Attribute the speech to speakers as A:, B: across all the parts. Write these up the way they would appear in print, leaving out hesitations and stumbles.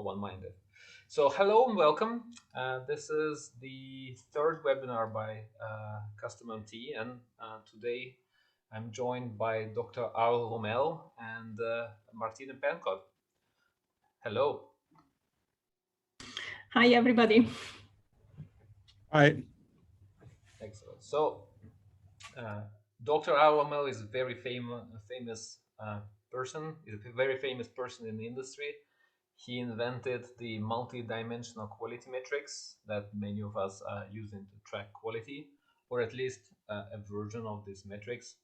A: no one minded. So hello and welcome. This is the third webinar by Custom MT, and today I'm joined by Dr. Al Romel and Martina Pankot. Hello.
B: Hi, everybody.
C: Hi.
A: Excellent. So Dr. Al Romel is a very famous person. He's a very famous person in the industry. He invented the multi-dimensional quality metrics that many of us are using to track quality, or at least a version of these metrics.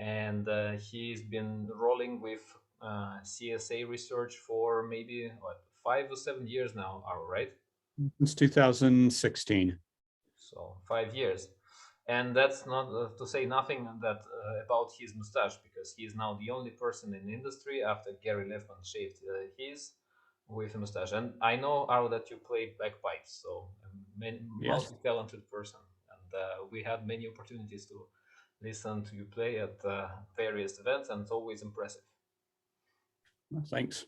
A: And he's been rolling with CSA research for maybe 5 or 7 years now, right?
C: Since 2016.
A: So 5 years. And that's not to say nothing that about his mustache, because he is now the only person in the industry after Gary Leffman shaved his with a mustache. And I know, Aro, that you play bagpipes, so multi-talented person. And we had many opportunities to listen to you play at various events, and it's always impressive.
C: Thanks.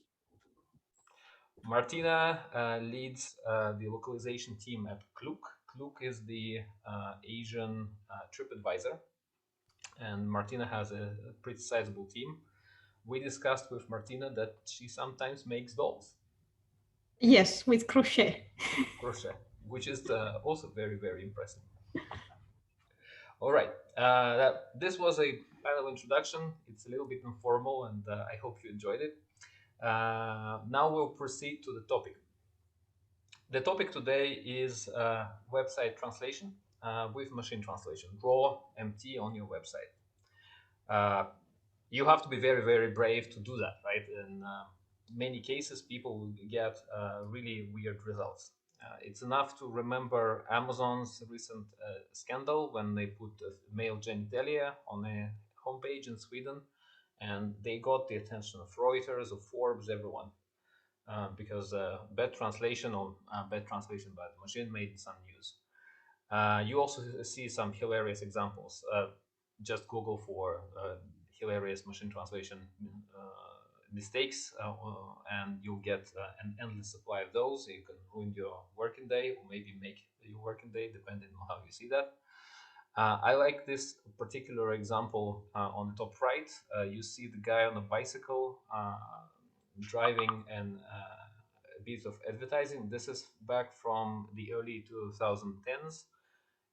A: Martina leads the localization team at Klook. Klook is the Asian TripAdvisor, and Martina has a pretty sizable team. We discussed with Martina that she sometimes makes dolls.
B: Yes, with crochet.
A: Crochet, which is also very, very impressive. All right, this was a panel introduction. It's a little bit informal, and I hope you enjoyed it. Now we'll proceed to the topic. The topic today is website translation with machine translation, raw MT on your website. You have to be very, very brave to do that, right? In many cases, people will get really weird results. It's enough to remember Amazon's recent scandal when they put male genitalia on a homepage in Sweden, and they got the attention of Reuters, of Forbes, everyone. Because bad translation by the machine made some news. You also see some hilarious examples. Just Google for hilarious machine translation mistakes, and you'll get an endless supply of those. You can ruin your working day, or maybe make your working day, depending on how you see that. I like this particular example on the top right. You see the guy on a bicycle driving and a bit of advertising. This is back from the early 2010s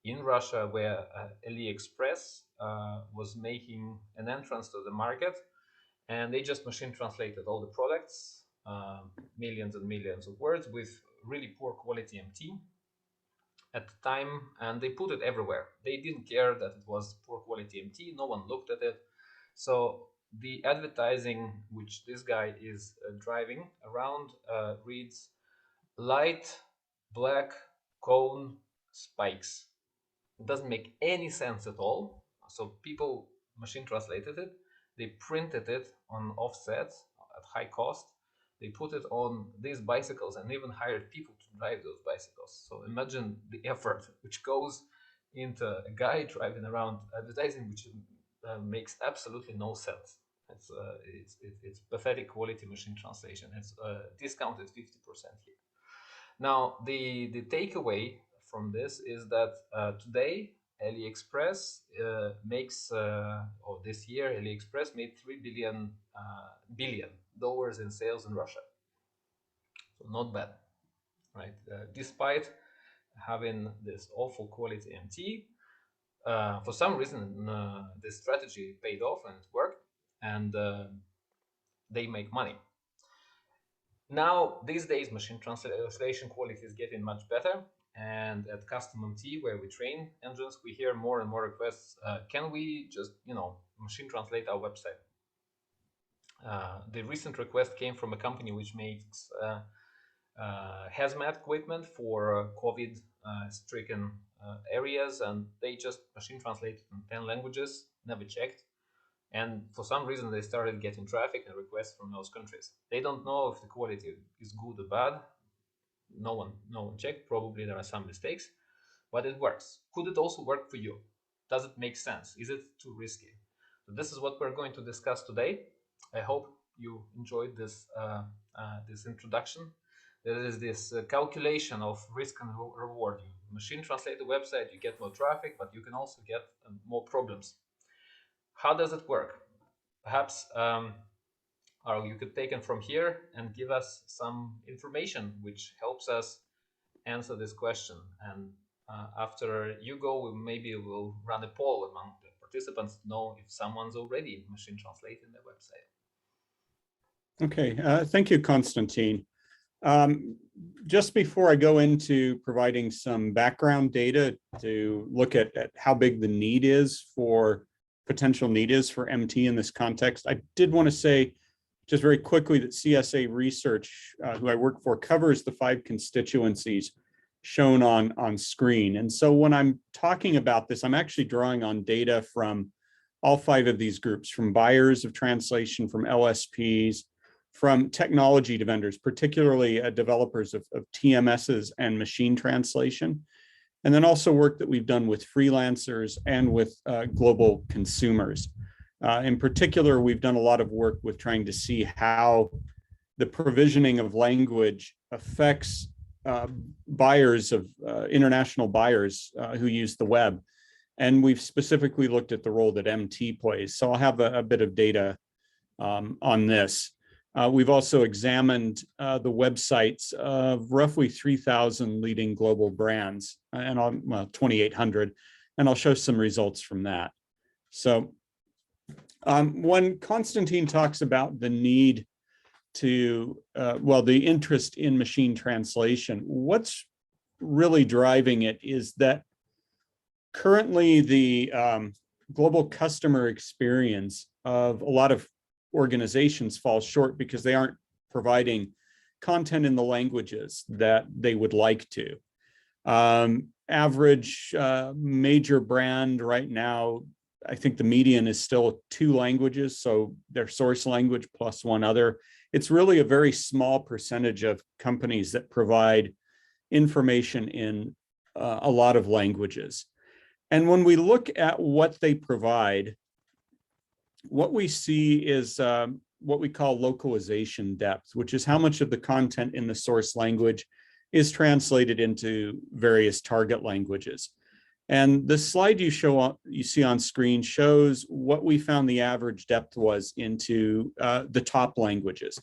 A: in Russia, where AliExpress was making an entrance to the market, and they just machine translated all the products, millions and millions of words with really poor quality MT at the time, and they put it everywhere. They didn't care that it was poor quality MT. No one looked at it. So the advertising which this guy is driving around reads light black cone spikes. It doesn't make any sense at all. So people machine translated it. They printed it on offset at high cost. They put it on these bicycles and even hired people to drive those bicycles. So imagine the effort which goes into a guy driving around advertising, which makes absolutely no sense. It's pathetic quality machine translation. It's discounted 50% here. Now the takeaway from this is that today AliExpress makes, or this year AliExpress made $3 billion in sales in Russia. So not bad, right? Despite having this awful quality MT, for some reason this strategy paid off and it worked, and they make money. Now these days machine translation quality is getting much better, and at Custom MT, where we train engines, we hear more and more requests. Can we just machine translate our website? The recent request came from a company which makes hazmat equipment for COVID stricken areas, and they just machine translated in 10 languages, never checked. And for some reason, they started getting traffic and requests from those countries. They don't know if the quality is good or bad. No one checked. Probably there are some mistakes, but it works. Could it also work for you? Does it make sense? Is it too risky? So this is what we're going to discuss today. I hope you enjoyed this this introduction. there is this calculation of risk and reward. You machine translate the website, you get more traffic, but you can also get more problems. How does it work? Perhaps or you could take it from here and give us some information which helps us answer this question. And after you go, maybe we'll run a poll among the participants to know if someone's already machine translating their website.
C: Okay, thank you, Konstantin. Just before I go into providing some background data to look at how big the need is for potential need is for MT in this context, I did want to say just very quickly that CSA Research, who I work for, covers the 5 constituencies shown on screen. And so when I'm talking about this, I'm actually drawing on data from all 5 of these groups, from buyers of translation, from LSPs, from technology vendors, particularly developers of TMSs and machine translation, and then also work that we've done with freelancers and with global consumers. In particular, we've done a lot of work with trying to see how the provisioning of language affects buyers of international buyers who use the web. And we've specifically looked at the role that MT plays. So I'll have a bit of data on this. We've also examined the websites of roughly 3,000 leading global brands, and 2,800, and I'll show some results from that. So when Konstantin talks about the need to, the interest in machine translation, what's really driving it is that currently the global customer experience of a lot of organizations falls short because they aren't providing content in the languages that they would like to. Average major brand right now, I think the median is still 2 languages, so their source language plus 1 other. It's really a very small percentage of companies that provide information in a lot of languages. And when we look at what they provide, what we see is what we call localization depth, which is how much of the content in the source language is translated into various target languages. And the slide you see on screen shows what we found the average depth was into the top languages.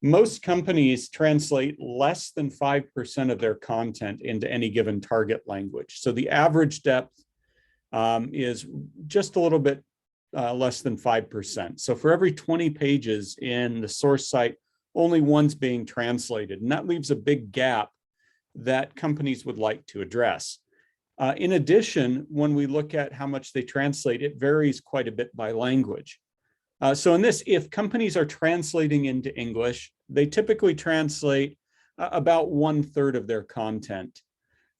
C: Most companies translate less than 5% of their content into any given target language. So the average depth is just a little bit less than 5%. So for every 20 pages in the source site, only 1's being translated. And that leaves a big gap that companies would like to address. In addition, when we look at how much they translate, it varies quite a bit by language. So in this, if companies are translating into English, they typically translate about 1/3 of their content.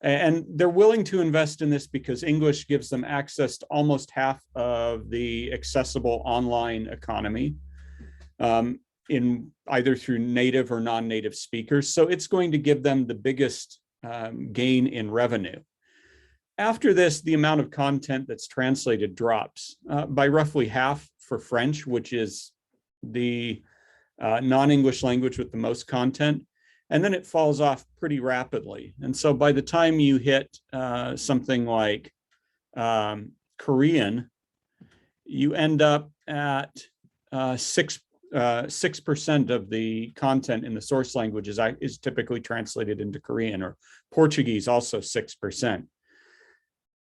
C: And they're willing to invest in this because English gives them access to almost half of the accessible online economy, in either through native or non-native speakers. So it's going to give them the biggest gain in revenue. After this, the amount of content that's translated drops by roughly half for French, which is the non-English language with the most content. And then it falls off pretty rapidly. And so by the time you hit something like Korean, you end up at 6% of the content in the source language is typically translated into Korean, or Portuguese also 6%.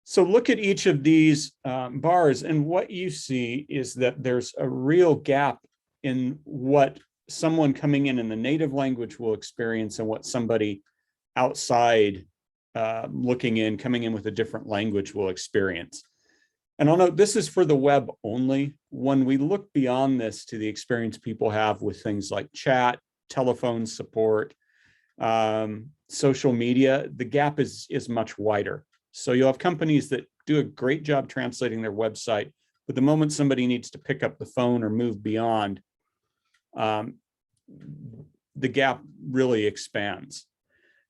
C: So look at each of these bars, and what you see is that there's a real gap in what someone coming in the native language will experience and what somebody outside coming in with a different language will experience. And I'll note this is for the web only. When we look beyond this to the experience people have with things like chat, telephone support, social media, the gap is much wider. So you'll have companies that do a great job translating their website, but the moment somebody needs to pick up the phone or move beyond, the gap really expands.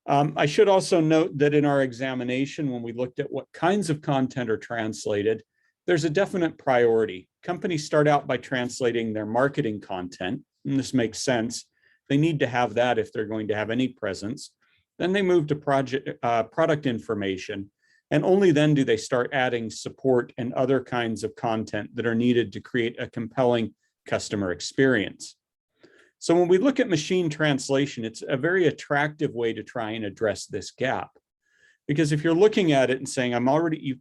C: I should also note that in our examination, when we looked at what kinds of content are translated, there's a definite priority. Companies start out by translating their marketing content, and this makes sense They need to have that if they're going to have any presence. Then they move to product information. And only then do they start adding support and other kinds of content that are needed to create a compelling customer experience. So when we look at machine translation, it's a very attractive way to try and address this gap. Because if you're looking at it and saying,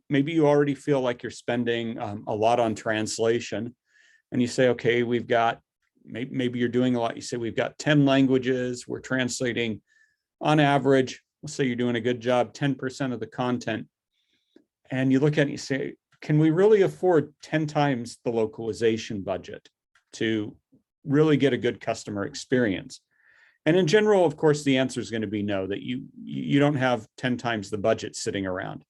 C: maybe you already feel like you're spending a lot on translation, and you say, okay, we've got, maybe you're doing a lot. You say, we've got 10 languages, we're translating on average, let's say you're doing a good job, 10% of the content. And you look at it and you say, can we really afford 10 times the localization budget to really get a good customer experience? And in general, of course, the answer is going to be no, that you don't have 10 times the budget sitting around.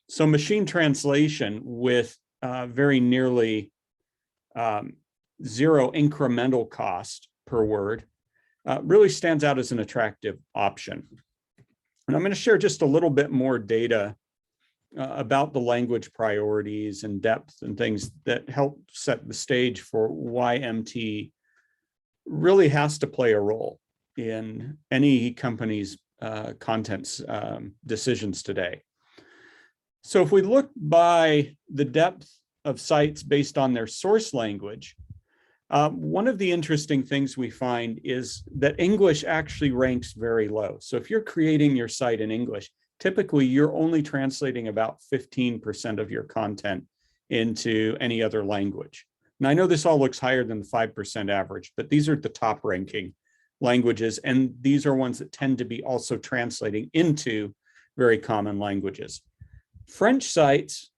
C: So machine translation with very nearly zero incremental cost per word really stands out as an attractive option. And I'm going to share just a little bit more data about the language priorities and depth and things that help set the stage for why MT really has to play a role in any company's contents decisions today. So if we look by the depth of sites based on their source language, one of the interesting things we find is that English actually ranks very low. So if you're creating your site in English, typically you're only translating about 15% of your content into any other language. And I know this all looks higher than the 5% average, but these are the top ranking languages. And these are ones that tend to be also translating into very common languages. French sites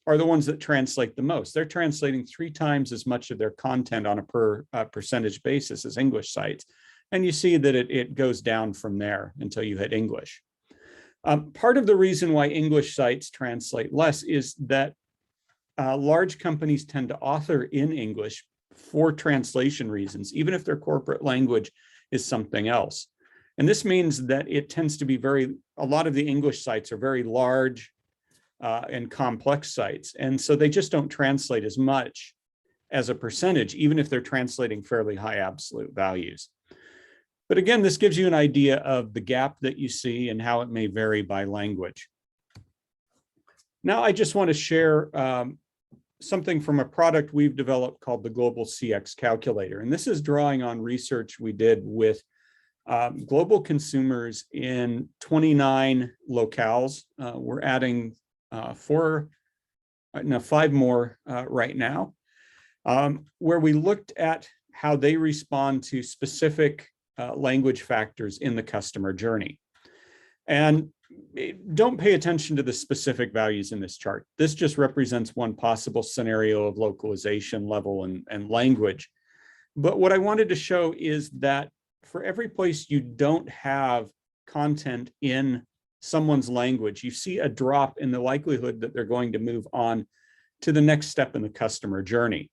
C: are the ones that translate the most. They're translating 3 times as much of their content on a per percentage basis as English sites. And you see that it goes down from there until you hit English. Part of the reason why English sites translate less is that large companies tend to author in English for translation reasons, even if their corporate language is something else. And this means that it tends to be a lot of the English sites are very large and complex sites. And so they just don't translate as much as a percentage, even if they're translating fairly high absolute values. But again, this gives you an idea of the gap that you see and how it may vary by language. Now, I just want to share something from a product we've developed called the Global CX Calculator. And this is drawing on research we did with global consumers in 29 locales. We're adding 5 more right now, where we looked at how they respond to specific language factors in the customer journey. And don't pay attention to the specific values in this chart. This just represents one possible scenario of localization level and language. But what I wanted to show is that for every place you don't have content in someone's language, you see a drop in the likelihood that they're going to move on to the next step in the customer journey.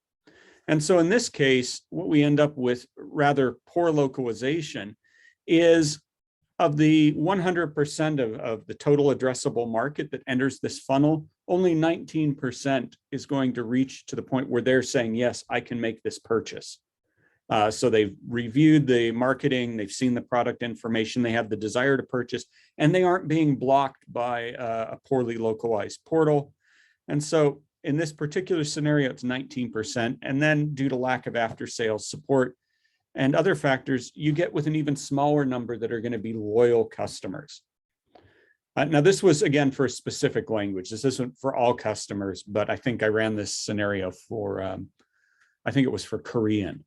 C: And so in this case, what we end up with rather poor localization is of the 100% of the total addressable market that enters this funnel, only 19% is going to reach to the point where they're saying, yes, I can make this purchase. So they've reviewed the marketing, they've seen the product information, they have the desire to purchase, and they aren't being blocked by a poorly localized portal. And so in this particular scenario, it's 19%. And then due to lack of after-sales support and other factors, you get with an even smaller number that are going to be loyal customers. Now, this was, again, for a specific language. This isn't for all customers, but I think I ran this scenario for, I think it was for Korean.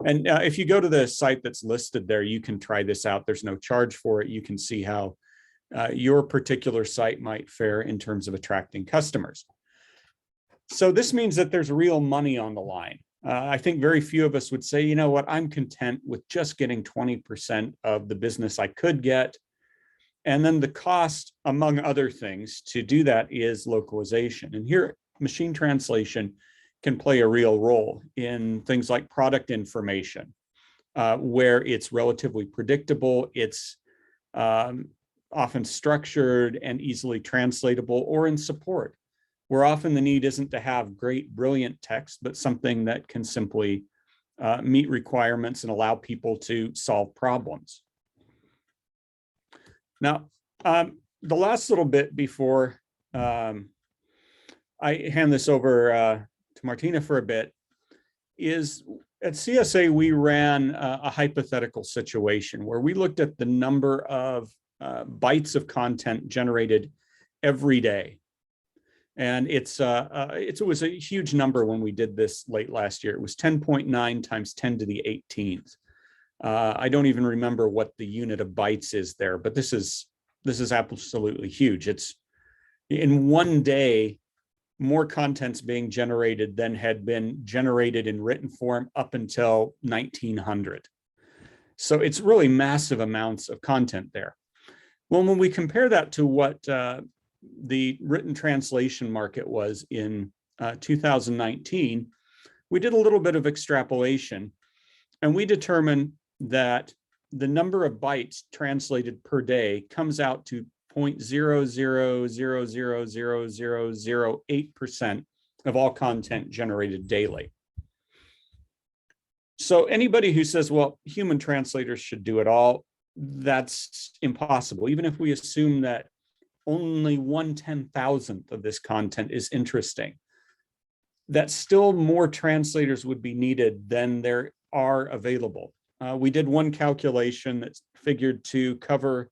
C: And if you go to the site that's listed there, you can try this out. There's no charge for it. You can see how your particular site might fare in terms of attracting customers. So this means that there's real money on the line. I think very few of us would say, you know what, I'm content with just getting 20% of the business I could get. And then the cost, among other things, to do that is localization. And here, machine translation can play a real role in things like product information, where it's relatively predictable, it's often structured and easily translatable, or in support, where often the need isn't to have great, brilliant text, but something that can simply meet requirements and allow people to solve problems. Now, the last little bit before I hand this over to Martina for a bit is at CSA, we ran a hypothetical situation where we looked at the number of bytes of content generated every day. And it was a huge number when we did this late last year. It was 10.9 times 10 to the 18th. I don't even remember what the unit of bytes is there, but this is absolutely huge. It's in one day, more content's being generated than had been generated in written form up until 1900. So it's really massive amounts of content there. Well, when we compare that to what the written translation market was in 2019, we did a little bit of extrapolation, and we determined that the number of bytes translated per day comes out to 0.0000008% of all content generated daily. So anybody who says, well, human translators should do it all, that's impossible. Even if we assume that only 1/10,000th of this content is interesting, that still more translators would be needed than there are available. We did one calculation that figured to cover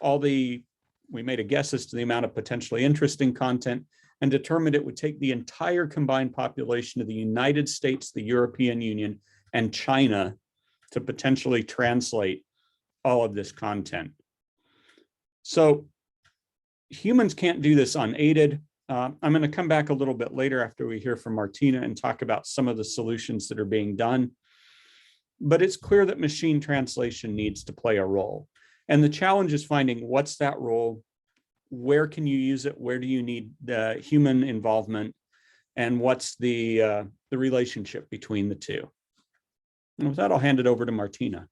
C: all the, we made a guess as to the amount of potentially interesting content, and determined it would take the entire combined population of the United States, the European Union, and China to potentially translate all of this content. So humans can't do this unaided. I'm going to come back a little bit later after we hear from Martina and talk about some of the solutions that are being done. But it's clear that machine translation needs to play a role. And the challenge is finding what's that role, where can you use it, where do you need the human involvement, and what's the relationship between the two. And with that, I'll hand it over to Martina.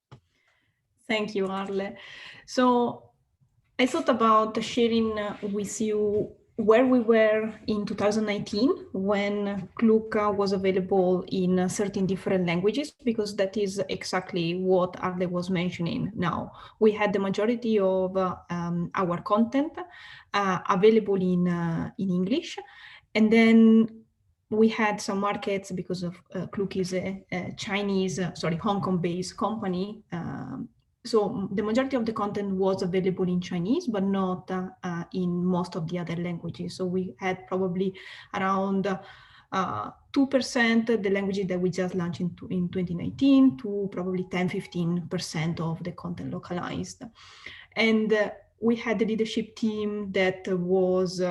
B: Thank you, Arle. So I thought about sharing with you where we were in 2019 when CLUCA was available in 13 different languages, because that is exactly what Arle was mentioning now. We had the majority of our content available in English, and then we had some markets because of CLUCA is a Chinese, Hong Kong-based company. So the majority of the content was available in Chinese, but not in most of the other languages. So we had probably around 2% the languages that we just launched in 2019 to probably 10-15% of the content localized. And we had the leadership team that was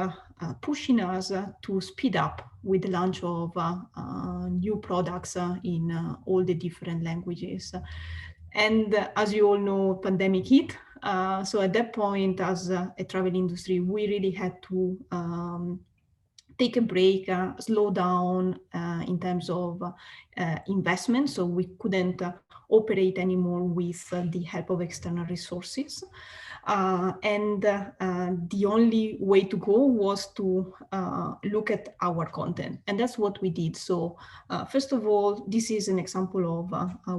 B: pushing us to speed up with the launch of new products in all the different languages. And as you all know, pandemic hit. So at that point, as a travel industry, we really had to take a break, slow down in terms of investment. So we couldn't operate anymore with the help of external resources. And the only way to go was to look at our content. And that's what we did. So first of all, this is an example of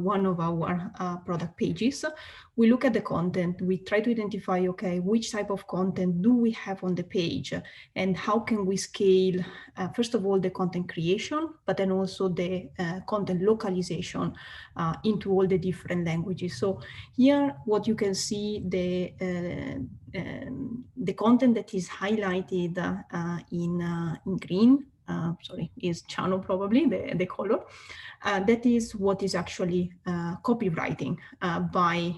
B: one of our product pages. We look at the content, we try to identify, okay, which type of content do we have on the page, and how can we scale, first of all, the content creation, but then also the content localization into all the different languages. So here, what you can see, the content that is highlighted in green, is channel probably, the color. That is what is actually copywriting by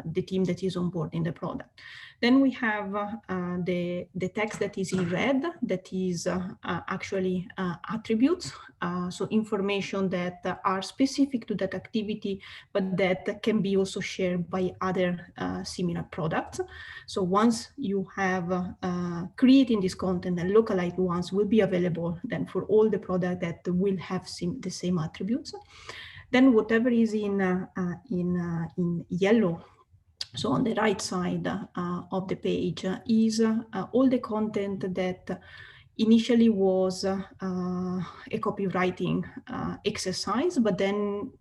B: the team that is on board in the product. Then we have the text that is in red, that is actually attributes, so information that are specific to that activity, but that can be also shared by other similar products. So once you have creating this content, and localized ones will be available then for all the products that will have the same attributes. Then whatever is in yellow, so on the right side of the page, is all the content that initially was a copywriting exercise, but then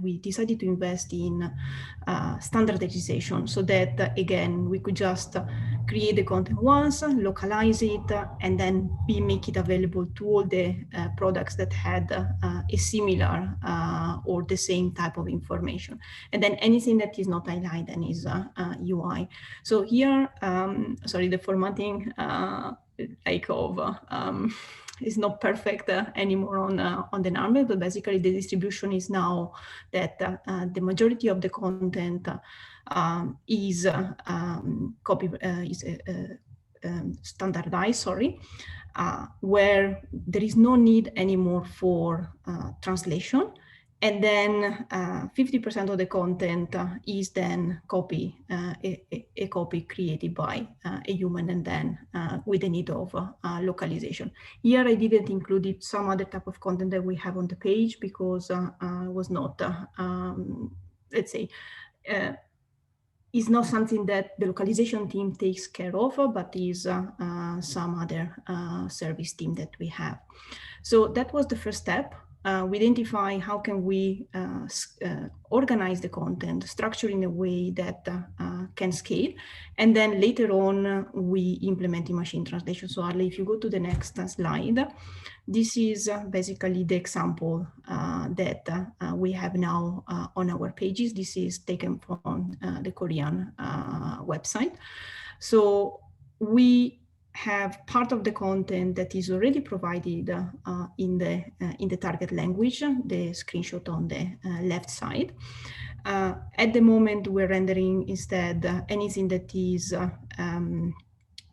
B: we decided to invest in standardization so that, again, we could just create the content once, localize it, and then make it available to all the products that had a similar or the same type of information. And then anything that is not highlighted is UI. So here, sorry, the formatting is not perfect anymore on the number, but basically the distribution is now that the majority of the content is standardized, sorry, where there is no need anymore for translation. And then 50% of the content is then a copy created by a human, and then with the need of localization. Here I didn't include some other type of content that we have on the page because it was not, let's say, is not something that the localization team takes care of, but is some other service team that we have. So that was the first step. We identify how can we organize the content, structure in a way that can scale. And then later on, we implement in machine translation. So Arle, if you go to the next slide, this is basically the example that we have now on our pages. This is taken from the Korean website. So we have part of the content that is already provided in the target language, the screenshot on the left side. At the moment, we're rendering instead anything that is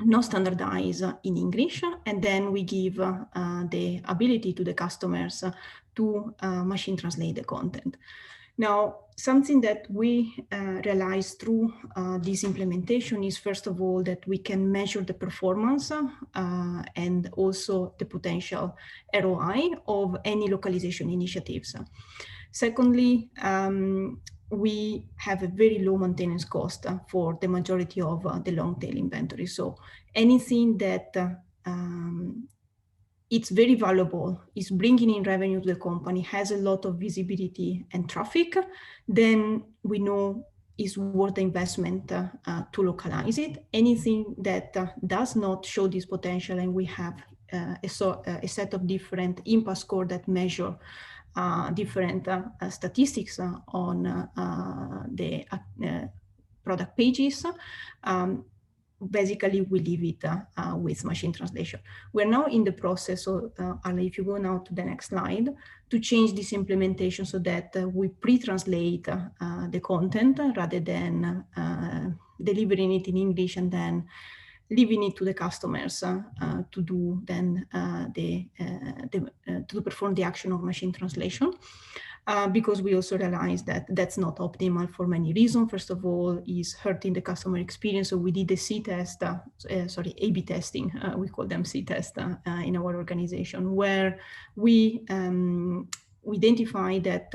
B: not standardized in English, and then we give the ability to the customers to machine translate the content. Now, something that we realized through this implementation is, first of all, that we can measure the performance and also the potential ROI of any localization initiatives. Secondly, we have a very low maintenance cost for the majority of the long tail inventory. So anything that it's very valuable, is bringing in revenue to the company, has a lot of visibility and traffic, then we know is worth the investment to localize it. Anything that does not show this potential, and we have a set of different impact score that measure different statistics on the product pages, basically we leave it with machine translation. We're now in the process of, if you go now to the next slide, to change this implementation so that we pre-translate the content rather than delivering it in English and then leaving it to the customers to do then to perform the action of machine translation. Because we also realized that that's not optimal for many reasons. First of all, is hurting the customer experience. So we did a C-test, A/B testing, we call them C-test in our organization, where we identified that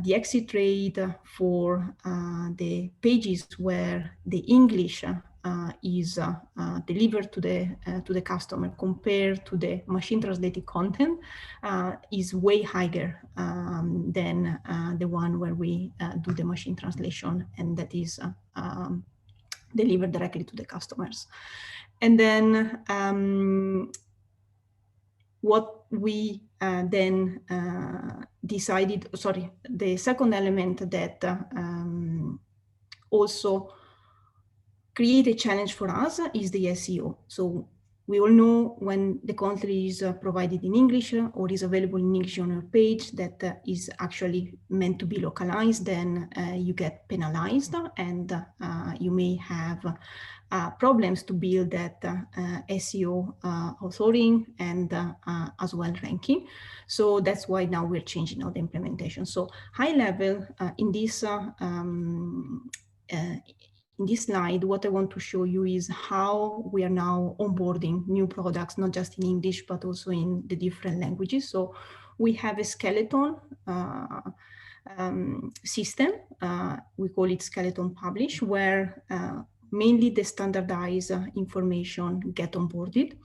B: the exit rate for the pages where the English is delivered to the customer compared to the machine translated content is way higher than the one where we do the machine translation, and that is delivered directly to the customers. And then what we then decided, the second element that also create a challenge for us is the SEO. So we all know when the content is provided in English or is available in English on your page that is actually meant to be localized, then you get penalized, and you may have problems to build that SEO authoring and as well ranking. So that's why now we're changing out the implementation. So high level in this slide, what I want to show you is how we are now onboarding new products, not just in English, but also in the different languages. So we have a skeleton system, we call it skeleton publish, where mainly the standardized information get onboarded.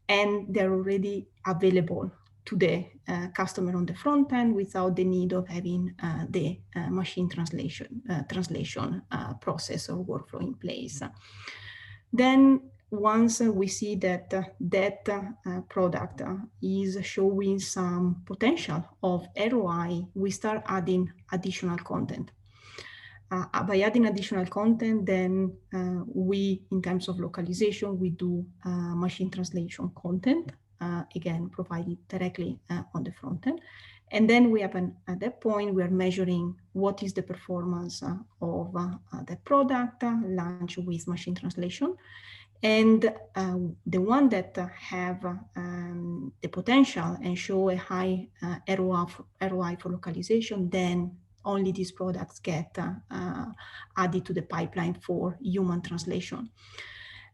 B: and they're already available to the customer on the front end without the need of having the machine translation process or workflow in place. Then once we see that that product is showing some potential of ROI, we start adding additional content. By adding additional content, then we, in terms of localization, we do machine translation content, again, provided directly on the front end. And then we have, at that point, we are measuring what is the performance of the product launched with machine translation. And the one that have the potential and show a high ROI for localization, then only these products get added to the pipeline for human translation.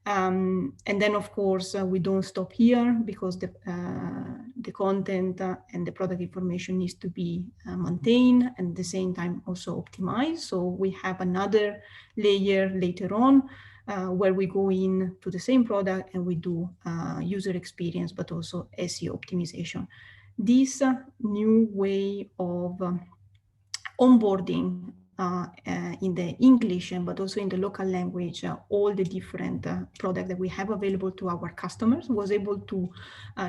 B: And then, of course, we don't stop here because the content and the product information needs to be maintained and at the same time also optimized. So we have another layer later on where we go in to the same product and we do user experience, but also SEO optimization. This new way of onboarding in the English, but also in the local language, all the different products that we have available to our customers was able to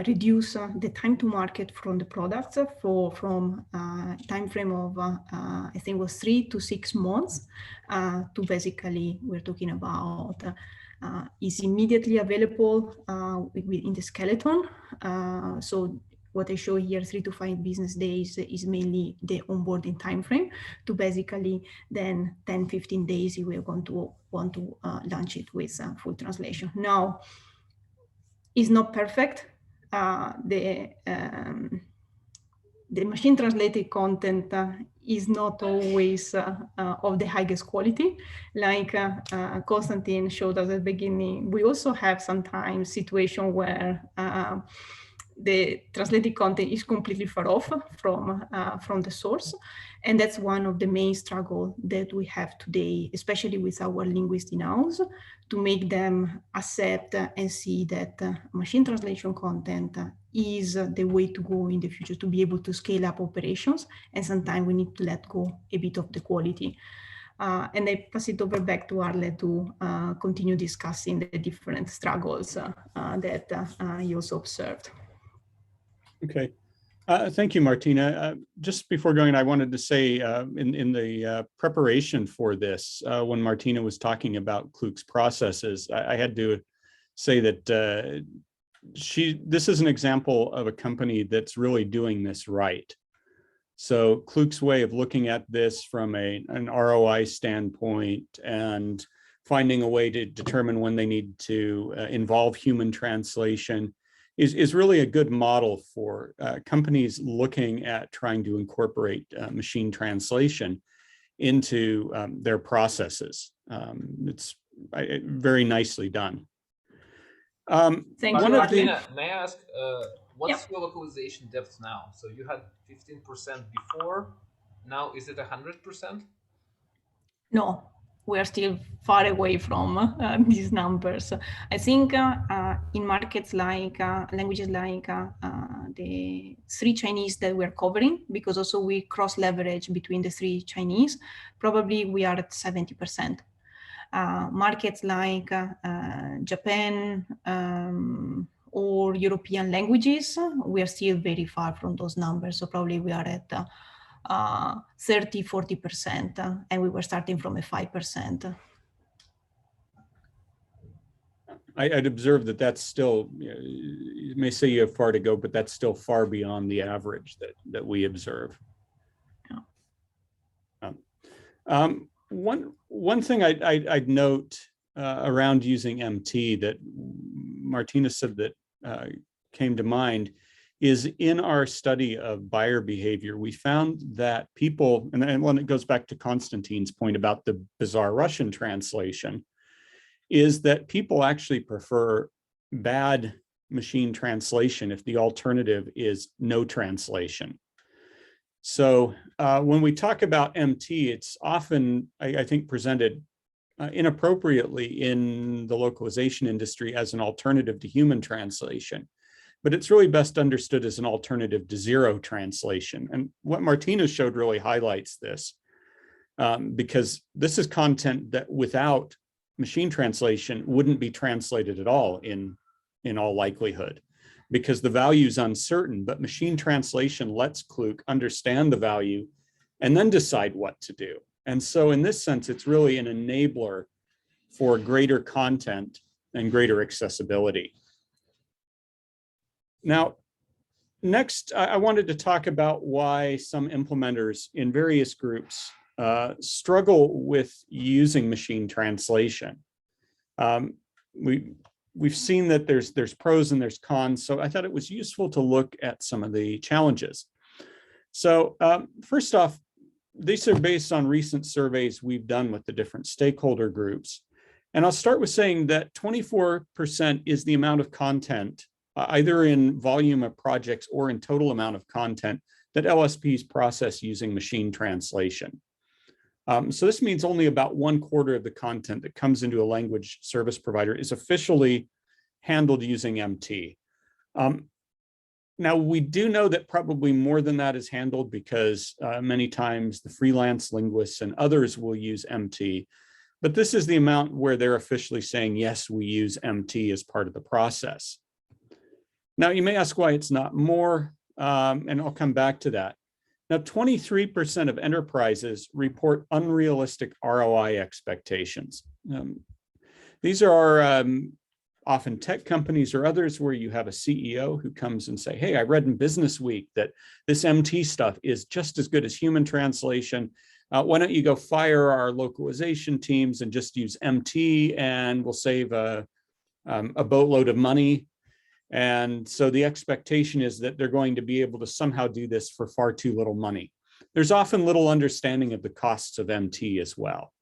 B: reduce the time to market from the products from time frame of, I think it was 3 to 6 months to basically, we're talking about is immediately available in the skeleton. So what I show here, 3 to 5 business days, is mainly the onboarding time frame to basically then 10, 15 days, we are going to want to launch it with full translation. Now, it's not perfect. The machine translated content is not always of the highest quality. Like Konstantin showed us at the beginning, we also have sometimes situation where the translated content is completely far off from the source. And that's one of the main struggles that we have today, especially with our linguists in-house, to make them accept and see that machine translation content is the way to go in the future to be able to scale up operations. And sometimes we need to let go a bit of the quality. And I pass it over back to Arle to continue discussing the different struggles that you also observed.
C: Okay. Thank you, Martina. Just before going, I wanted to say in the preparation for this, when Martina was talking about Kluk's processes, I had to say that this is an example of a company that's really doing this right. So Kluk's way of looking at this from an ROI standpoint and finding a way to determine when they need to involve human translation is really a good model for companies looking at trying to incorporate machine translation into their processes. It's very nicely done.
B: Thank you,
A: Martina, may I ask, what's your localization depth now? So you had 15% before, now is it 100%?
B: No, we are still far away from these numbers. I think in markets like languages like the 3 Chinese that we're covering, because also we cross leverage between the 3 Chinese, probably we are at 70%. Markets like Japan or European languages, we are still very far from those numbers. So probably we are at 30, 40%, and we were starting from a 5%.
C: I'd observe that that's still, you may say you have far to go, but that's still far beyond the average that we observe. Yeah. One thing I'd note around using MT that Martina said that came to mind is in our study of buyer behavior, we found that people, and when it goes back to Konstantin's point about the bizarre Russian translation, is that people actually prefer bad machine translation if the alternative is no translation. So when we talk about MT, it's often, I think, presented inappropriately in the localization industry as an alternative to human translation, but it's really best understood as an alternative to zero translation. And what Martina showed really highlights this, because this is content that without machine translation wouldn't be translated at all in all likelihood, because the value is uncertain, but machine translation lets Klook understand the value and then decide what to do. And so in this sense, it's really an enabler for greater content and greater accessibility. Now, next, I wanted to talk about why some implementers in various groups struggle with using machine translation. We've seen that there's pros and there's cons, so I thought it was useful to look at some of the challenges. So first off, these are based on recent surveys we've done with the different stakeholder groups. And I'll start with saying that 24% is the amount of content, either in volume of projects or in total amount of content, that LSPs process using machine translation. So this means only about 1/4 of the content that comes into a language service provider is officially handled using MT. Now, we do know that probably more than that is handled because many times the freelance linguists and others will use MT, but this is the amount where they're officially saying, yes, we use MT as part of the process. Now, you may ask why it's not more, and I'll come back to that. Now, 23% of enterprises report unrealistic ROI expectations. These are often tech companies or others where you have a CEO who comes and say, hey, I read in Business Week that this MT stuff is just as good as human translation. Why don't you go fire our localization teams and just use MT and we'll save a boatload of money. And so the expectation is that they're going to be able to somehow do this for far too little money. There's often little understanding of the costs of MT as well.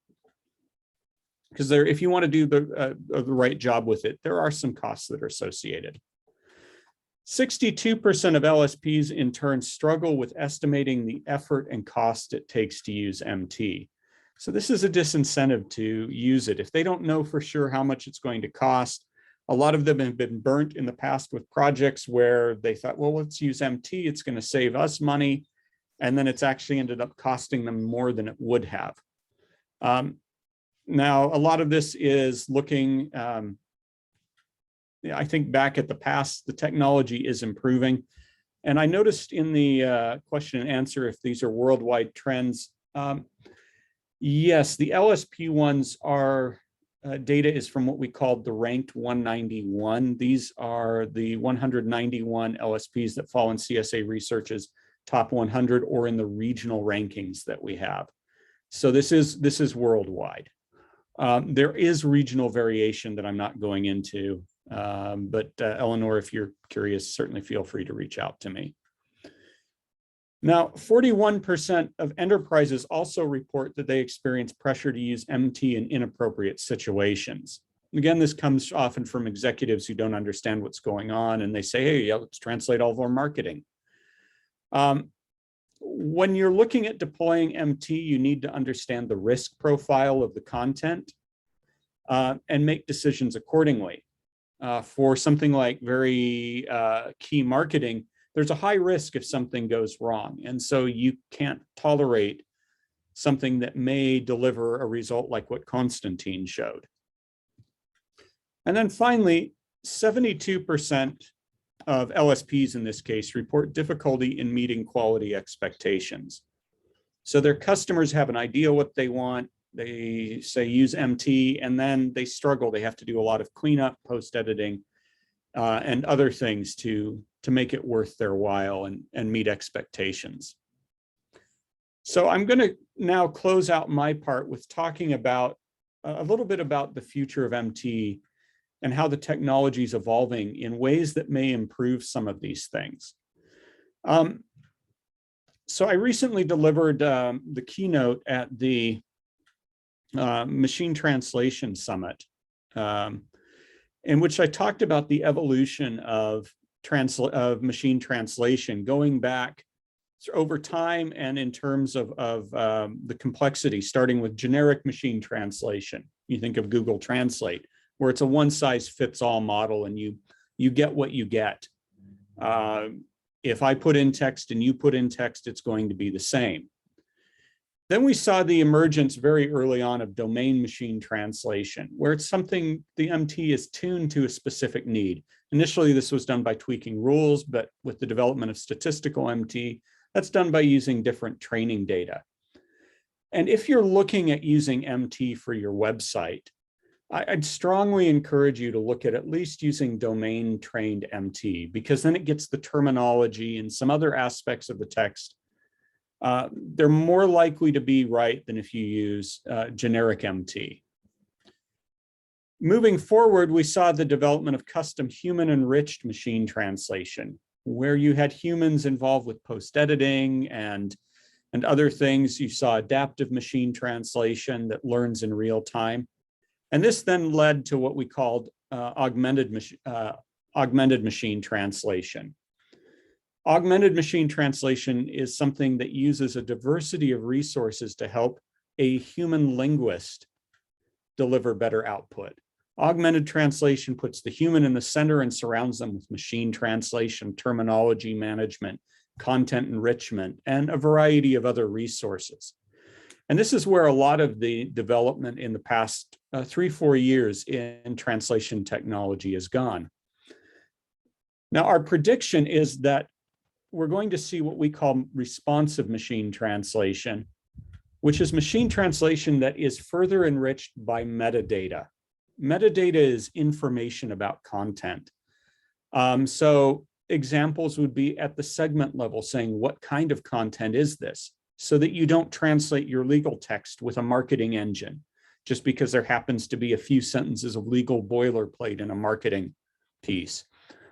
C: Because if you want to do the right job with it, there are some costs that are associated. 62% of LSPs in turn struggle with estimating the effort and cost it takes to use MT. So this is a disincentive to use it. If they don't know for sure how much it's going to cost, a lot of them have been burnt in the past with projects where they thought, well, let's use MT, it's going to save us money. And then it's actually ended up costing them more than it would have. Now, a lot of this is looking, I think back at the past, the technology is improving. And I noticed in the question and answer if these are worldwide trends. Yes, the LSP ones are, data is from what we called the ranked 191. These are the 191 LSPs that fall in CSA Research's top 100 or in the regional rankings that we have. So this is worldwide. There is regional variation that I'm not going into, but Eleanor, if you're curious, certainly feel free to reach out to me. Now, 41% of enterprises also report that they experience pressure to use MT in inappropriate situations. Again, this comes often from executives who don't understand what's going on, and they say, hey, yeah, let's translate all of our marketing. When you're looking at deploying MT, you need to understand the risk profile of the content and make decisions accordingly. For something like very key marketing, there's a high risk if something goes wrong. And so you can't tolerate something that may deliver a result like what Konstantin showed. And then finally, 72% of LSPs in this case report difficulty in meeting quality expectations. So their customers have an idea what they want. They say use MT and then they struggle. They have to do a lot of cleanup, post-editing, and other things to make it worth their while and meet expectations. So I'm going to now close out my part with talking about a little bit about the future of MT and how the technology is evolving in ways that may improve some of these things. So I recently delivered the keynote at the Machine Translation Summit, in which I talked about the evolution of machine translation going back over time and in terms of the complexity, starting with generic machine translation, You think of Google Translate, where it's a one-size-fits-all model and you get what you get. If I put in text and you put in text, it's going to be the same. Then we saw the emergence very early on of domain machine translation, where it's something the MT is tuned to a specific need. Initially, this was done by tweaking rules, but with the development of statistical MT, that's done by using different training data. And if you're looking at using MT for your website, I'd strongly encourage you to look at least using domain trained MT, because then it gets the terminology and some other aspects of the text. They're more likely to be right than if you use generic MT. Moving forward, we saw the development of custom human enriched machine translation, where you had humans involved with post-editing and other things. You saw adaptive machine translation that learns in real time. And this then led to what we called augmented machine translation. Augmented machine translation is something that uses a diversity of resources to help a human linguist deliver better output. Augmented translation puts the human in the center and surrounds them with machine translation, terminology management, content enrichment, and a variety of other resources. And this is where a lot of the development in the past 3-4 years in translation technology has gone. Now, our prediction is that we're going to see what we call responsive machine translation, which is machine translation that is further enriched by metadata. Metadata is information about content. So examples would be at the segment level saying, what kind of content is this? So that you don't translate your legal text with a marketing engine, just because there happens to be a few sentences of legal boilerplate in a marketing piece.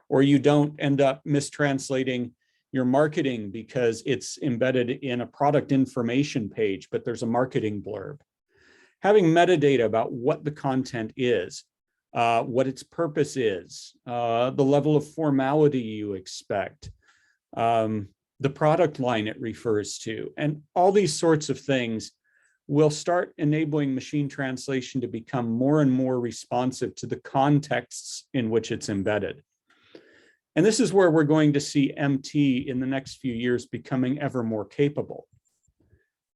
C: Or you don't end up mistranslating your marketing because it's embedded in a product information page, but there's a marketing blurb. Having metadata about what the content is, what its purpose is, the level of formality you expect, the product line it refers to, and all these sorts of things will start enabling machine translation to become more and more responsive to the contexts in which it's embedded. And this is where we're going to see MT in the next few years becoming ever more capable.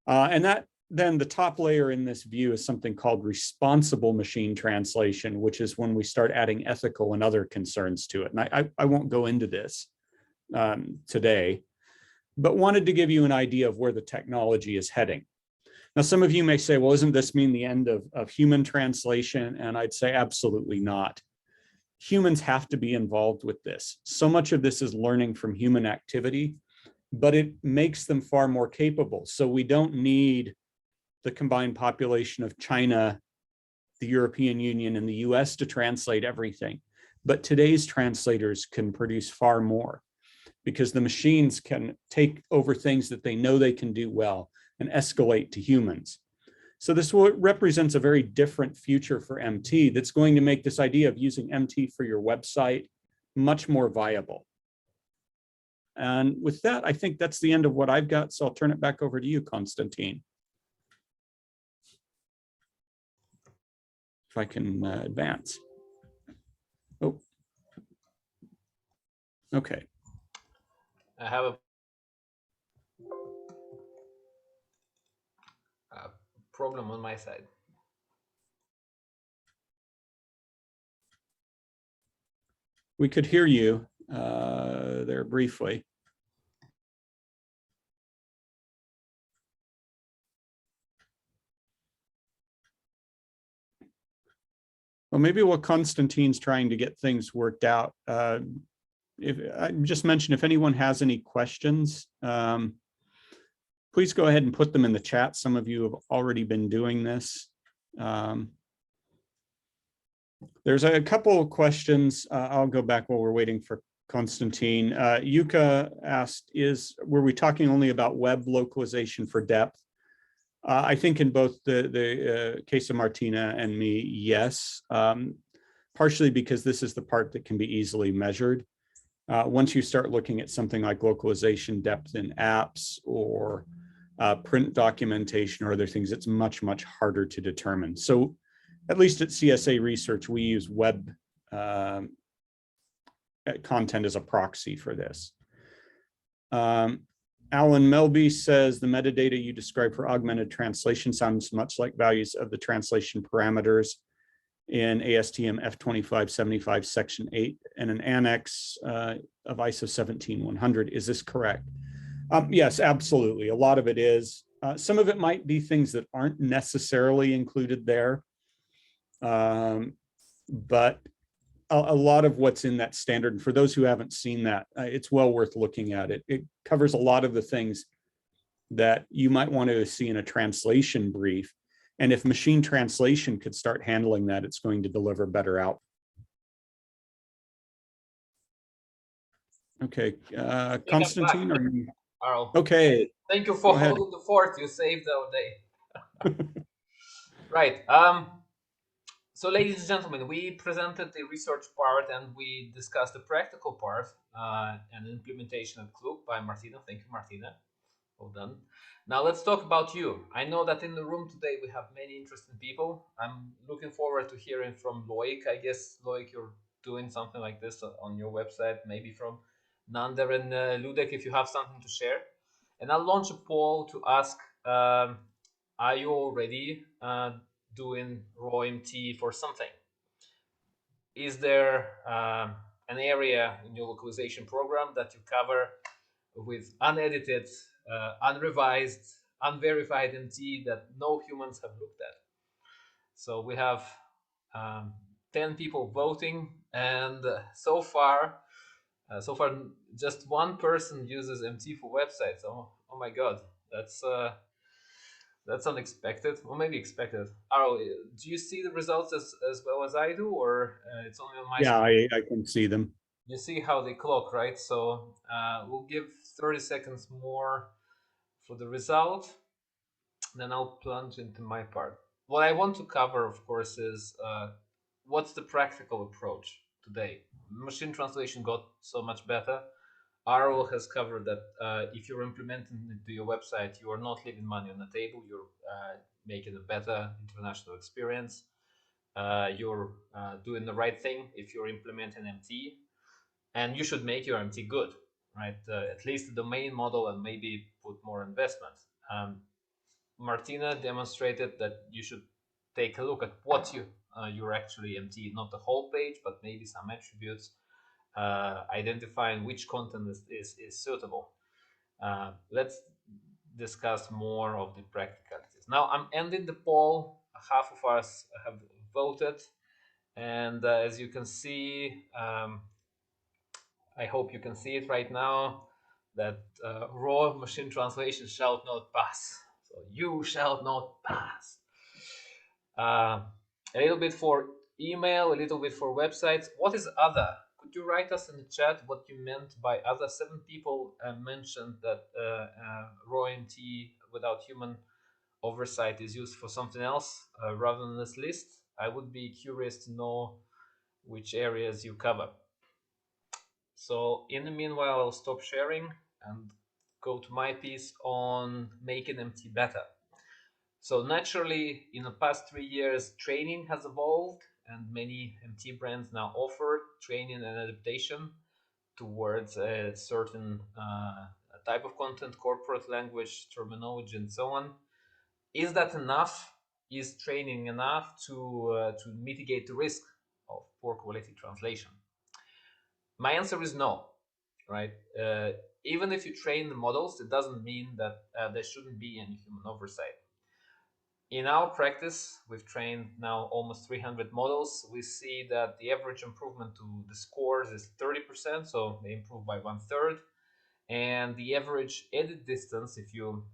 C: And that then the top layer in this view is something called responsible machine translation, which is when we start adding ethical and other concerns to it. And I won't go into this today, but wanted to give you an idea of where the technology is heading. Now, some of you may say, well, doesn't this mean the end of human translation? And I'd say absolutely not. Humans have to be involved with this. So much of this is learning from human activity, but it makes them far more capable. So we don't need the combined population of China, the European Union, and the US to translate everything. But today's translators can produce far more because the machines can take over things that they know they can do well and escalate to humans. So this represents a very different future for MT that's going to make this idea of using MT for your website much more viable. And with that, I think that's the end of what I've got. So I'll turn it back over to you, Konstantin. If I can advance. Oh, okay.
A: I have a problem on my side.
C: We could hear you there briefly. Well, maybe while Konstantin's trying to get things worked out, if I just mentioned, if anyone has any questions, please go ahead and put them in the chat. Some of you have already been doing this. There's a couple of questions. I'll go back while we're waiting for Konstantin. Yuka asked, were we talking only about web localization for depth? I think in both the case of Martina and me, yes, partially because this is the part that can be easily measured. Once you start looking at something like localization depth in apps or print documentation or other things, it's much, much harder to determine. So at least at CSA Research, we use web content as a proxy for this. Alan Melby says the metadata you described for augmented translation sounds much like values of the translation parameters in ASTM F2575 section 8 and an annex of ISO 17100. Is this correct? Yes, absolutely. A lot of it is. Some of it might be things that aren't necessarily included there, but a lot of what's in that standard, and for those who haven't seen that, it's well worth looking at it. It covers a lot of the things that you might want to see in a translation brief. And if machine translation could start handling that, it's going to deliver better out. Okay, Konstantin, are you?
A: Arl.
C: Okay.
A: Thank you for holding the fort. You saved our day. Right. So, ladies and gentlemen, we presented the research part and we discussed the practical part and implementation of Klook by Martina. Thank you, Martina. Well done. Now let's talk about you. I know that in the room today we have many interesting people. I'm looking forward to hearing from Loic. I guess, Loic, you're doing something like this on your website, maybe from Nander and Ludek, if you have something to share. And I'll launch a poll to ask, are you already doing raw MT for something? Is there an area in your localization program that you cover with unedited, unrevised, unverified MT that no humans have looked at? So we have 10 people voting, and so far just one person uses MT for websites. Oh my God, that's unexpected, or maybe expected. Arlo, do you see the results as well as I do, or it's only on my
C: screen? I can see them.
A: You see how they clock, right? So we'll give 30 seconds more for the result, then I'll plunge into my part. What I want to cover, of course, is what's the practical approach today. Machine translation got so much better. Arlo has covered that if you're implementing it to your website, you are not leaving money on the table. You're making a better international experience. You're doing the right thing if you're implementing MT, and you should make your MT good, right? At least the domain model, and maybe put more investment. Martina demonstrated that you should take a look at what you're actually MT, not the whole page, but maybe some attributes. Identifying which content is suitable. Let's discuss more of the practicalities. Now I'm ending the poll. Half of us have voted, and as you can see, I hope you can see it right now, that raw machine translation shall not pass. So you shall not pass. A little bit for email, a little bit for websites. What is other? Could you write us in the chat what you meant by other? 7 people mentioned that raw MT without human oversight is used for something else rather than this list. I would be curious to know which areas you cover. So in the meanwhile, I'll stop sharing and go to my piece on making MT better. So naturally, in the past 3 years, training has evolved, and many MT brands now offer training and adaptation towards a certain type of content, corporate language, terminology, and so on. Is that enough? Is training enough to mitigate the risk of poor quality translation? My answer is no, right? Even if you train the models, it doesn't mean that there shouldn't be any human oversight. In our practice, we've trained now almost 300 models. We see that the average improvement to the scores is 30%, so they improve by 1/3. And the average edit distance, if you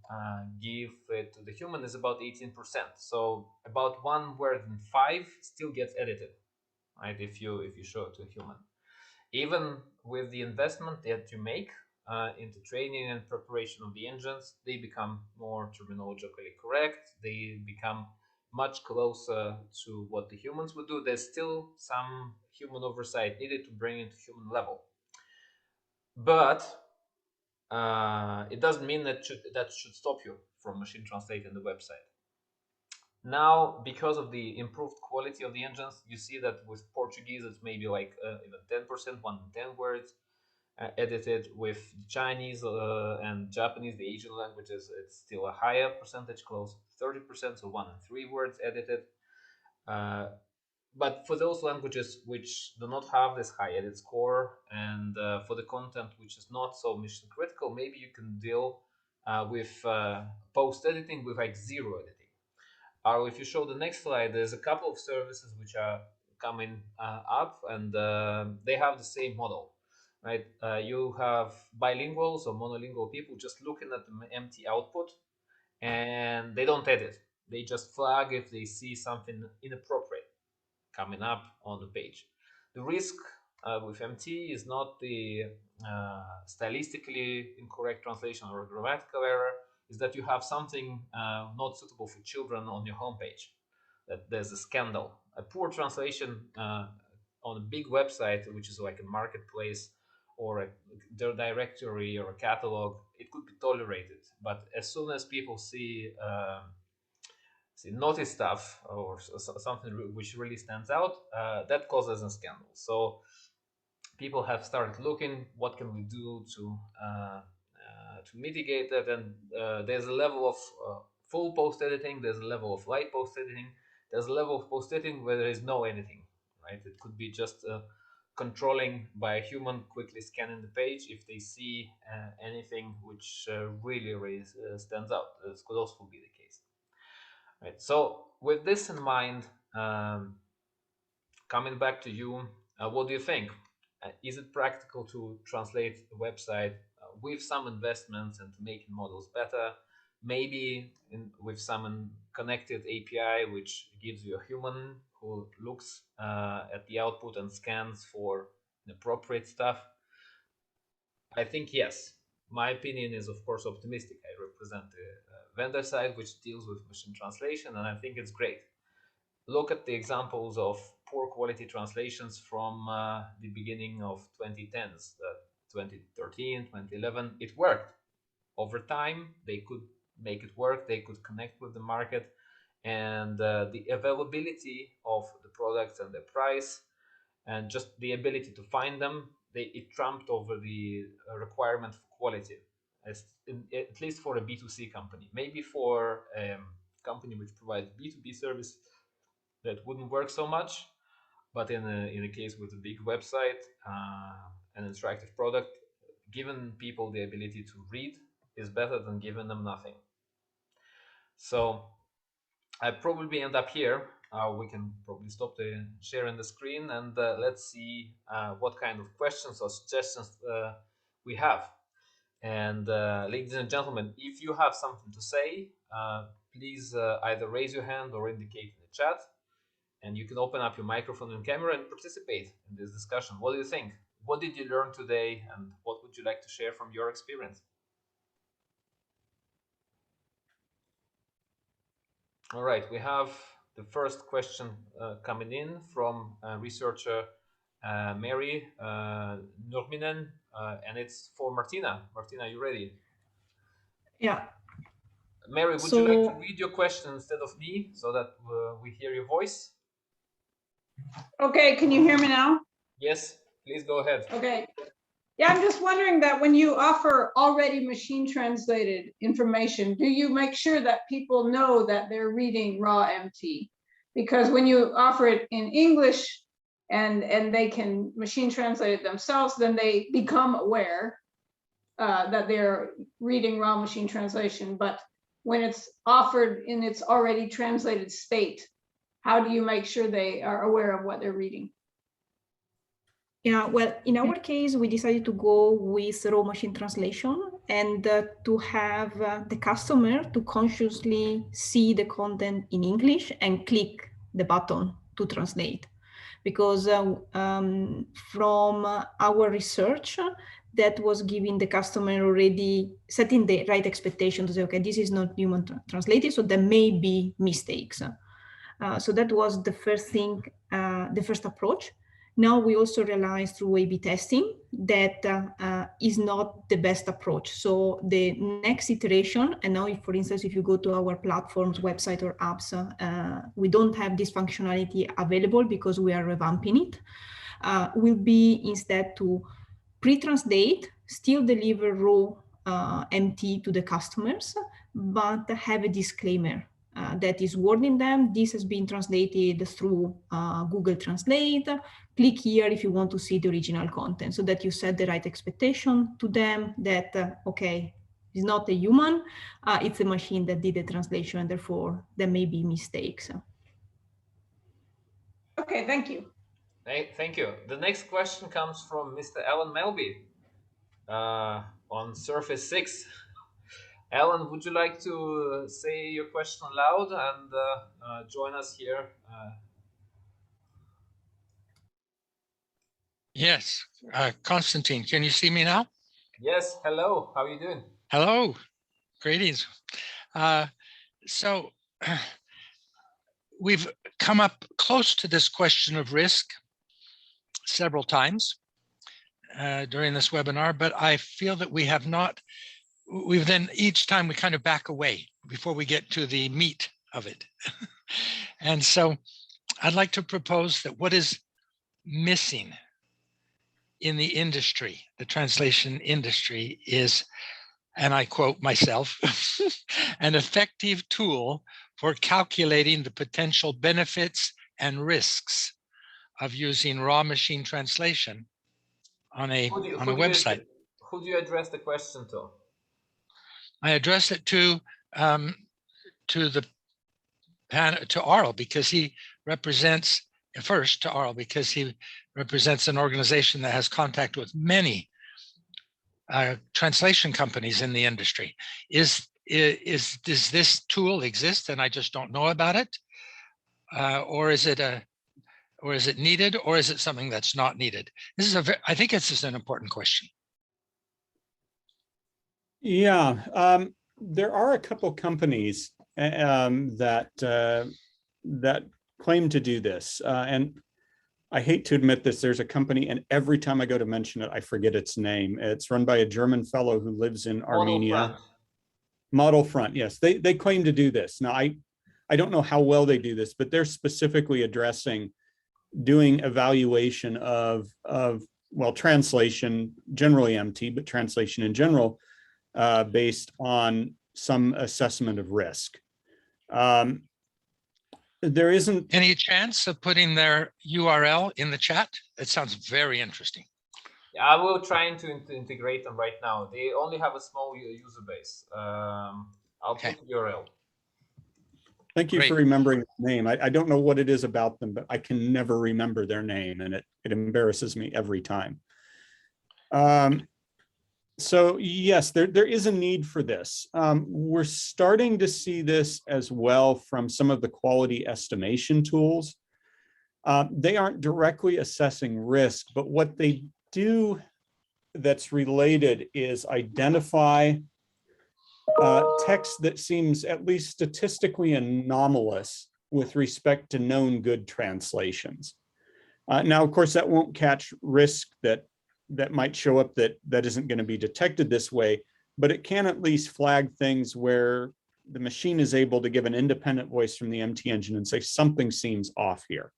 A: give it to the human, is about 18%. So about 1 word in 5 still gets edited, right? If you show it to a human. Even with the investment that you make into training and preparation of the engines, they become more terminologically correct. They become much closer to what the humans would do. There's still some human oversight needed to bring it to human level. But it doesn't mean that should stop you from machine translating the website. Now, because of the improved quality of the engines, you see that with Portuguese, it's maybe like even 10%, 1 in 10 words edited. With Chinese and Japanese, the Asian languages, it's still a higher percentage, close to 30%, so 1 in 3 words edited. But for those languages which do not have this high edit score, and for the content which is not so mission critical, maybe you can deal with post editing with like zero editing. Or if you show the next slide, there's a couple of services which are coming up, and they have the same model, right? You have bilinguals or monolingual people just looking at the empty output, and they don't edit. They just flag if they see something inappropriate coming up on the page. The risk with MT is not the stylistically incorrect translation or a grammatical error, is that you have something not suitable for children on your homepage, that there's a scandal. A poor translation on a big website, which is like a marketplace or a directory or a catalog, it could be tolerated. But as soon as people see naughty stuff or something which really stands out, that causes a scandal. So people have started looking, what can we do to mitigate that? And there's a level of full post editing, there's a level of light post editing, there's a level of post editing where there is no editing, right? It could be just controlling by a human quickly scanning the page if they see anything which really stands out. This could also be the case. Right. So with this in mind, coming back to you, what do you think? Is it practical to translate a website with some investments and making models better? Maybe with some connected API, which gives you a human who looks at the output and scans for appropriate stuff? I think yes. My opinion is, of course, optimistic. I represent the vendor side, which deals with machine translation, and I think it's great. Look at the examples of poor quality translations from the beginning of 2010s, 2013, 2011. It worked. Over time, they could make it work. They could connect with the market, and the availability of the products and the price, and just the ability to find them, it trumped over the requirement for quality, at least for a B2C company. Maybe for a company which provides B2B service, that wouldn't work so much. But in a case with a big website, an interactive product, giving people the ability to read is better than giving them nothing. So I probably end up here. We can probably stop the sharing the screen, and let's see what kind of questions or suggestions we have. And ladies and gentlemen, if you have something to say, please either raise your hand or indicate in the chat, and you can open up your microphone and camera and participate in this discussion. What do you think? What did you learn today, and what would you like to share from your experience? All right, we have the first question coming in from researcher Mary Nurminen, and it's for Martina. Martina, are you ready?
B: Yeah.
A: Mary, would you like to read your question instead of me so that we hear your voice?
D: Okay, can you hear me now?
A: Yes, please go ahead.
D: Okay. Yeah, I'm just wondering that when you offer already machine translated information, do you make sure that people know that they're reading raw MT? Because when you offer it in English and they can machine translate it themselves, then they become aware that they're reading raw machine translation. But when it's offered in its already translated state, how do you make sure they are aware of what they're reading?
B: Yeah, well, in our case, we decided to go with raw machine translation and to have the customer to consciously see the content in English and click the button to translate. Because from our research, that was giving the customer already setting the right expectation to say, okay, this is not human translated, so there may be mistakes. So that was the first thing, the first approach. Now we also realize through A/B testing that is not the best approach. So the next iteration, and now if, for instance, if you go to our platform's website or apps, we don't have this functionality available because we are revamping it, will be instead to pre-translate, still deliver raw MT to the customers, but have a disclaimer that is warning them this has been translated through Google Translate. Click here if you want to see the original content, so that you set the right expectation to them that, okay, it's not a human, it's a machine that did the translation, and therefore there may be mistakes.
D: Okay, thank you.
A: Thank you. The next question comes from Mr. Alan Melby on Surface 6. Alan, would you like to say your question aloud and join us here?
E: Yes, Konstantin, can you see me now?
A: Yes, hello, how are you doing?
E: Hello, greetings. So we've come up close to this question of risk several times during this webinar, but I feel that we have not, we've then each time we kind of back away before we get to the meat of it. And so I'd like to propose that what is missing in the industry, the translation industry, is, and I quote myself, an effective tool for calculating the potential benefits and risks of using raw machine translation on a website.
A: Who do you address the question to?
E: I address it to Arl, because he represents, first to Arl, because he represents an organization that has contact with many translation companies in the industry. Does this tool exist and I just don't know about it, or is it needed, or is it something that's not needed? This is I think this is an important question.
C: Yeah, there are a couple companies that claim to do this, and I hate to admit this, there's a company, and every time I go to mention it, I forget its name. It's run by a German fellow who lives in Armenia. Model Front, yes, they claim to do this. Now, I don't know how well they do this, but they're specifically addressing doing evaluation of well, translation, generally MT, but translation in general, based on some assessment of risk. There isn't
E: any chance of putting their URL in the chat. It sounds very interesting.
A: Yeah, I will try to integrate them right now. They only have a small user base. I'll put the URL.
C: Thank you for remembering the name. I don't know what it is about them, but I can never remember their name, and it embarrasses me every time. So yes, there is a need for this. We're starting to see this as well from some of the quality estimation tools. They aren't directly assessing risk, but what they do that's related is identify text that seems at least statistically anomalous with respect to known good translations. Now, of course, that won't catch risk that might show up that isn't going to be detected this way, but it can at least flag things where the machine is able to give an independent voice from the MT engine and say something seems off here.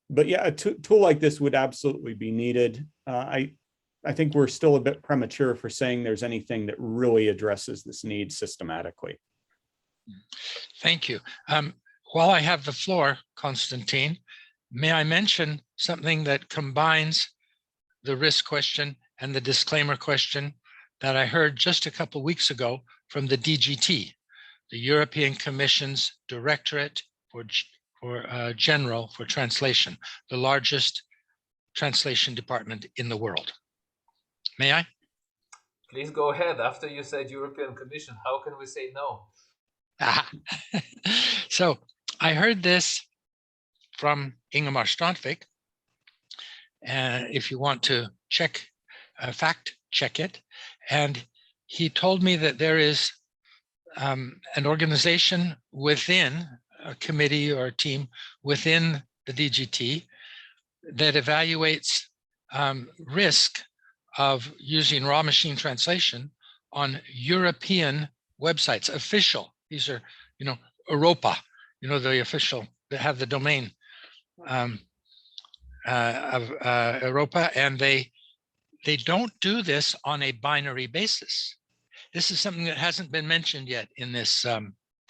C: But yeah, a tool like this would absolutely be needed. I think we're still a bit premature for saying there's anything that really addresses this need systematically.
E: Thank you. While I have the floor, Konstantin, may I mention something that combines the risk question and the disclaimer question that I heard just a couple of weeks ago from the DGT, the European Commission's Directorate for General for Translation, the largest translation department in the world. May I?
A: Please go ahead. After you said European Commission, how can we say no?
E: So I heard this from Ingemar Strandvik. If you want to fact check it. And he told me that there is an organization within a committee or a team within the DGT that evaluates risk of using raw machine translation on European websites, official. These are, Europa, the official that have the domain of Europa, and they don't do this on a binary basis. This is something that hasn't been mentioned yet in this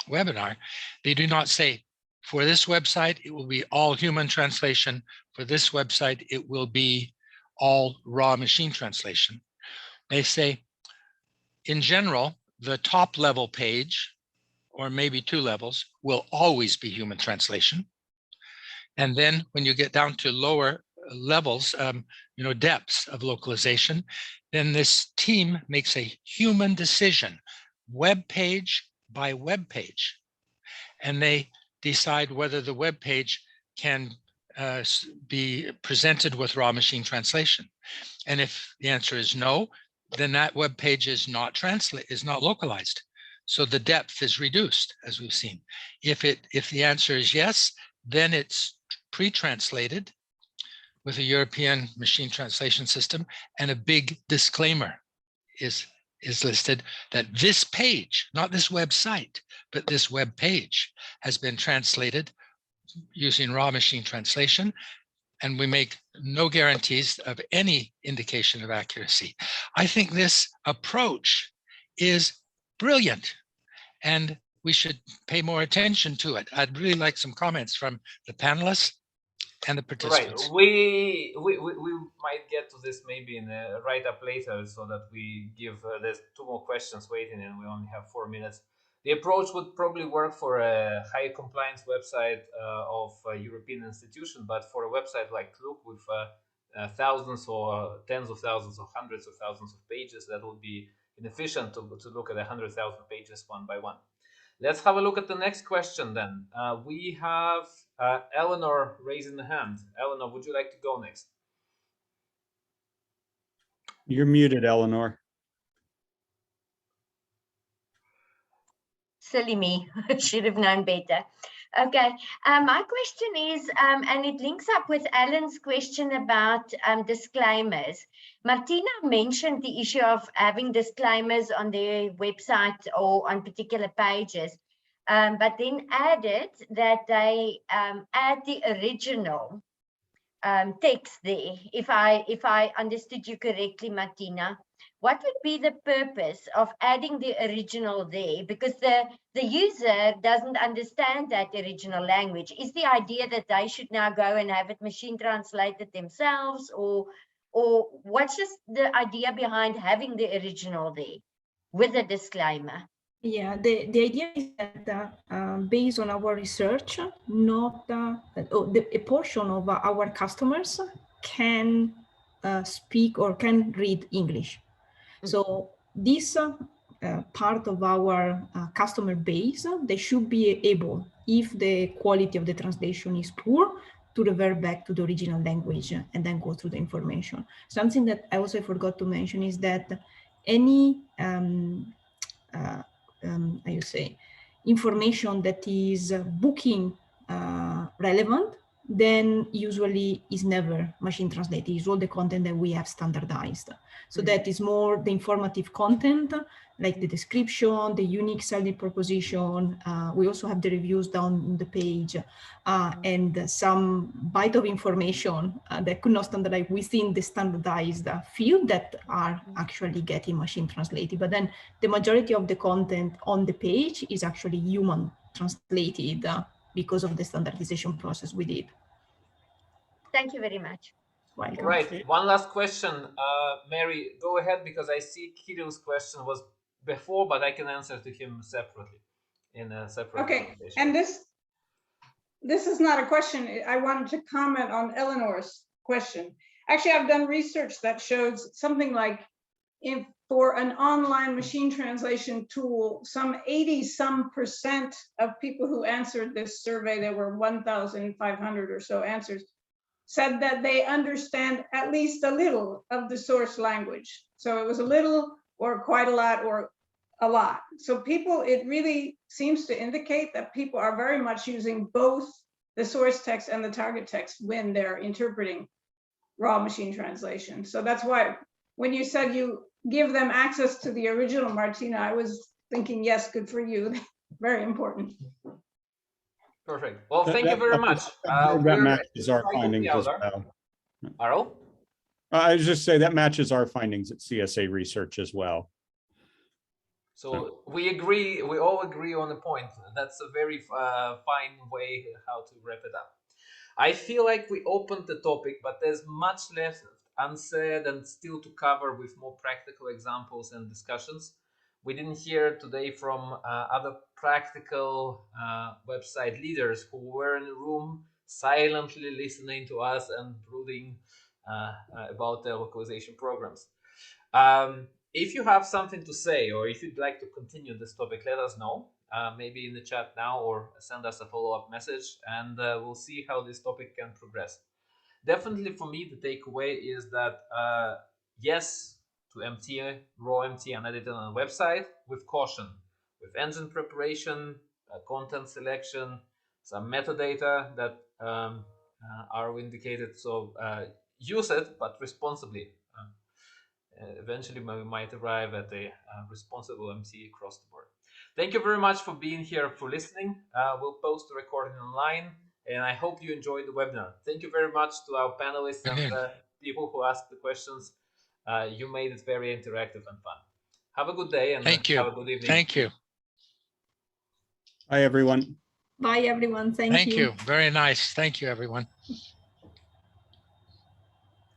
E: webinar. They do not say, for this website, it will be all human translation. For this website, it will be all raw machine translation. They say, in general, the top level page, or maybe 2 levels, will always be human translation. And then when you get down to lower levels, depths of localization, then this team makes a human decision, web page by web page. And they decide whether the web page can be presented with raw machine translation. And if the answer is no, then that web page is not localized. So the depth is reduced, as we've seen. If the answer is yes, then it's pre-translated with a European machine translation system, and a big disclaimer is listed that this page, not this website, but this web page has been translated using raw machine translation, and we make no guarantees of any indication of accuracy. I think this approach is brilliant, and we should pay more attention to it. I'd really like some comments from the panelists and the participants.
A: Right. We might get to this maybe in a write-up later, so that we give there's 2 more questions waiting, and we only have 4 minutes. The approach would probably work for a high compliance website of a European institution, but for a website like Look with thousands or tens of thousands or hundreds of thousands of pages, that would be inefficient to look at 100,000 pages one by one. Let's have a look at the next question then. We have Eleanor raising the hand. Eleanor, would you like to go next?
C: You're muted, Eleanor.
F: Silly me, should have known better. Okay, my question is, and it links up with Alan's question about disclaimers. Martina mentioned the issue of having disclaimers on their website or on particular pages, but then added that they add the original text there. If I understood you correctly, Martina. What would be the purpose of adding the original there? Because the user doesn't understand that original language. Is the idea that they should now go and have it machine translated themselves, or what's just the idea behind having the original there with a disclaimer?
B: Yeah, the idea is that based on our research, not a portion of our customers can speak or can read English. So this part of our customer base, they should be able, if the quality of the translation is poor, to revert back to the original language and then go through the information. Something that I also forgot to mention is that any, information that is booking relevant, then usually is never machine translated. It's all the content that we have standardized. So that is more the informative content, like the description, the unique selling proposition. We also have the reviews down the page and some bite of information that could not standardize within the standardized field that are actually getting machine translated. But then the majority of the content on the page is actually human translated because of the standardization process we did.
F: Thank you very much.
B: Welcome.
A: Right. One last question. Mary, go ahead, because I see Kirill's question was before, but I can answer to him separately in a separate
D: presentation. And this is not a question. I wanted to comment on Eleanor's question. Actually, I've done research that shows something like for an online machine translation tool, some 80% of people who answered this survey, there were 1,500 or so answers, said that they understand at least a little of the source language. So it was a little or quite a lot or a lot. So people, it really seems to indicate that people are very much using both the source text and the target text when they're interpreting raw machine translation. So that's why when you said you give them access to the original, Martina, I was thinking, yes, good for you. Very important.
A: Perfect. Well, thank you very much.
C: That matches our findings as well.
A: Arul?
C: I was just say that matches our findings at CSA Research as well.
A: So we agree, we all agree on the point. That's a very fine way how to wrap it up. I feel like we opened the topic, but there's much left unsaid and still to cover with more practical examples and discussions. We didn't hear today from other practical website leaders who were in the room silently listening to us and brooding about their localization programs. If you have something to say, or if you'd like to continue this topic, let us know, maybe in the chat now, or send us a follow-up message, and we'll see how this topic can progress. Definitely for me, the takeaway is that yes, to MT, raw MT and edit on a website with caution, with engine preparation, content selection, some metadata that are indicated. So use it, but responsibly. Eventually, we might arrive at a responsible MT across the board. Thank you very much for being here, for listening. We'll post the recording online, and I hope you enjoyed the webinar. Thank you very much to our panelists and people who asked the questions. You made it very interactive and fun. Have a good day and
E: Thank you.
A: Have a good evening.
E: Thank you.
C: Bye, everyone.
B: Bye, everyone. Thank you.
E: Thank you. Very nice. Thank you, everyone.